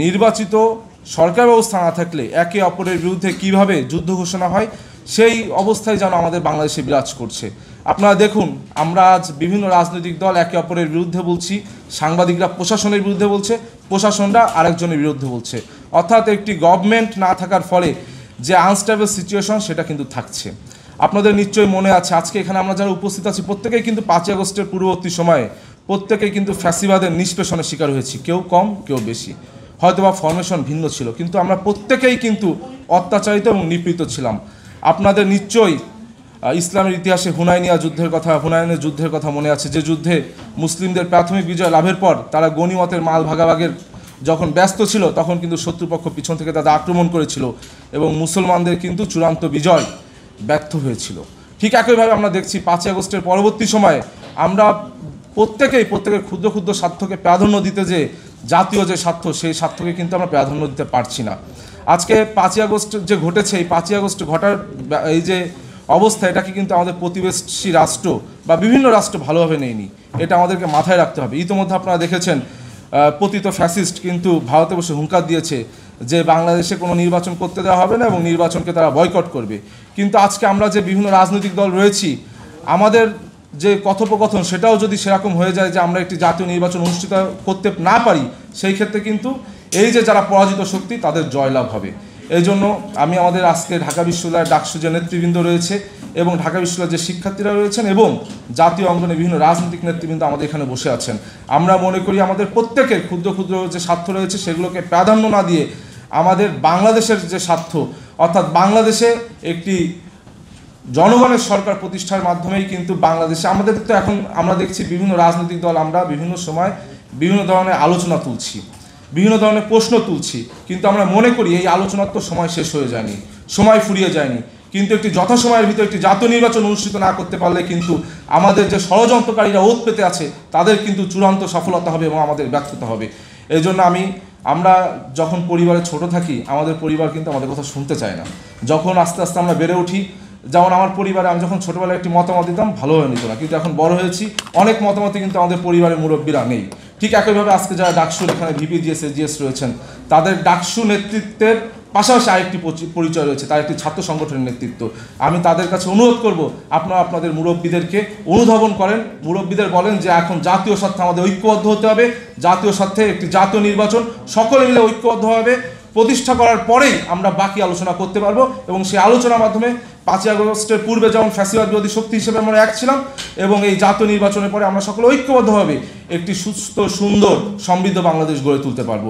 নির্বাচিত সরকার ব্যবস্থা না থাকলে একে অপরের বিরুদ্ধে কিভাবে যুদ্ধ ঘোষণা হয় সেই অবস্থায় যেন আমাদের বাংলাদেশে বিরাজ করছে। আপনারা দেখুন, আমরা আজ বিভিন্ন রাজনৈতিক দল একে অপরের বিরুদ্ধে বলছি, সাংবাদিকরা প্রশাসনের বিরুদ্ধে বলছে, প্রশাসনরা আরেকজনের বিরুদ্ধে বলছে। অর্থাৎ একটি গভর্নমেন্ট না থাকার ফলে যে আনস্টেবল সিচুয়েশন সেটা কিন্তু থাকছে। আপনাদের নিশ্চয়ই মনে আছে, আজকে এখানে আমরা যারা উপস্থিত আছি প্রত্যেকেই কিন্তু 5ই আগস্টের পূর্ববর্তী সময়ে প্রত্যেকেই কিন্তু ফ্যাসিবাদের নিষ্পেষণের শিকার হয়েছি, কেউ কম কেউ বেশি, হয়তোবা ফরমেশন ভিন্ন ছিল, কিন্তু আমরা প্রত্যেকেই কিন্তু অত্যাচারিত এবং নিপীড়িত ছিলাম। আপনাদের নিশ্চয়ই ইসলামের ইতিহাসে হুনাইনের যুদ্ধের কথা মনে আছে, যে যুদ্ধে মুসলিমদের প্রাথমিক বিজয় লাভের পর তারা গনিমতের মাল ভাগাভাগের যখন ব্যস্ত ছিল তখন কিন্তু শত্রুপক্ষ পিছন থেকে তাদের আক্রমণ করেছিল এবং মুসলমানদের কিন্তু চূড়ান্ত বিজয় ব্যর্থ হয়েছিল। ঠিক একইভাবে আমরা দেখছি 5ই আগস্টের পরবর্তী সময়ে আমরা প্রত্যেকের ক্ষুদ্র ক্ষুদ্র স্বার্থকে প্রাধান্য দিতে, যে জাতীয় যে স্বার্থ সেই স্বার্থকে কিন্তু আমরা প্রাধান্য দিতে পারছি না। আজকে 5ই আগস্ট যে ঘটেছে, এই 5ই আগস্ট ঘটার এই যে অবস্থা, এটাকে কিন্তু আমাদের প্রতিবেশী রাষ্ট্র বা বিভিন্ন রাষ্ট্র ভালোভাবে নেয়নি, এটা আমাদেরকে মাথায় রাখতে হবে। ইতিমধ্যে আপনারা দেখেছেন পতিত ফ্যাসিস্ট কিন্তু ভারতে বসে হুঙ্কার দিয়েছে যে বাংলাদেশে কোনো নির্বাচন করতে দেওয়া হবে না এবং নির্বাচনকে তারা বয়কট করবে। কিন্তু আজকে আমরা যে বিভিন্ন রাজনৈতিক দল রয়েছি, আমাদের যে কথোপকথন সেটাও যদি সেরকম হয়ে যায় যে আমরা একটি জাতীয় নির্বাচন অনুষ্ঠিত করতে না পারি, সেই ক্ষেত্রে কিন্তু এই যে যারা পরাজিত শক্তি তাদের জয়লাভ হবে। এই জন্য আমি আমাদের আজকে ঢাকা বিশ্ববিদ্যালয়ের ডাকসু যে নেতৃবৃন্দ রয়েছে এবং ঢাকা বিশ্ববিদ্যালয়ের যে শিক্ষার্থীরা রয়েছেন এবং জাতীয় অঙ্গনে বিভিন্ন রাজনৈতিক নেতৃবৃন্দ আমাদের এখানে বসে আছেন, আমরা মনে করি আমাদের প্রত্যেকের ক্ষুদ্র ক্ষুদ্র যে স্বার্থ রয়েছে সেগুলোকে প্রাধান্য না দিয়ে আমাদের বাংলাদেশের যে স্বার্থ, অর্থাৎ বাংলাদেশে একটি জনগণের সরকার প্রতিষ্ঠার মাধ্যমেই কিন্তু বাংলাদেশে আমাদের তো এখন আমরা দেখছি বিভিন্ন রাজনৈতিক দল আমরা বিভিন্ন সময় বিভিন্ন ধরনের আলোচনা তুলছি, বিভিন্ন ধরনের প্রশ্ন তুলছি, কিন্তু আমরা মনে করি এই আলোচনার তো সময় শেষ হয়ে যায়নি, সময় ফুরিয়ে যায়নি। কিন্তু একটি যথাসময়ের ভিতরে একটি জাতীয় নির্বাচন অনুষ্ঠিত না করতে পারলে কিন্তু আমাদের যে ষড়যন্ত্রকারীরা ওত পেতে আছে তাদের কিন্তু চূড়ান্ত সফলতা হবে এবং আমাদের ব্যর্থতা হবে। এই জন্য আমরা যখন পরিবারে ছোট থাকি, আমাদের পরিবার কিন্তু আমাদের কথা শুনতে চায় না। যখন আস্তে আস্তে আমরা বেড়ে উঠি, যেমন আমার পরিবারে আমি যখন ছোটোবেলায় একটি মতামত দিতাম ভালো হয়ে নিত না, কিন্তু এখন বড় হয়েছি অনেক মতামতে কিন্তু আমাদের পরিবারের মুরব্বীরা নেই। ঠিক একইভাবে আজকে যারা ডাকসুর এখানে ভিপিজিএস এজিএস রয়েছেন, তাদের ডাকসু নেতৃত্বের পাশাপাশি আরেকটি পরিচয় রয়েছে, তার একটি ছাত্র সংগঠনের নেতৃত্ব। আমি তাদের কাছে অনুরোধ করব, আপনারা আপনাদের মুরব্বীদেরকে অনুধাবন করেন, মুরব্বীদের বলেন যে এখন জাতীয় স্বার্থে আমাদের ঐক্যবদ্ধ হতে হবে, জাতীয় স্বার্থে একটি জাতীয় নির্বাচন সকলে মিলে ঐক্যবদ্ধভাবে প্রতিষ্ঠা করার পরেই আমরা বাকি আলোচনা করতে পারবো এবং সেই আলোচনার মাধ্যমে 5ই আগস্টের পূর্বে যেমন ফ্যাসিবাদ বিরোধী শক্তি হিসেবে আমরা এক ছিলাম এবং এই জাতীয় নির্বাচনের পরে আমরা সকলে ঐক্যবদ্ধভাবে একটি সুস্থ সুন্দর সমৃদ্ধ বাংলাদেশ গড়ে তুলতে পারবো।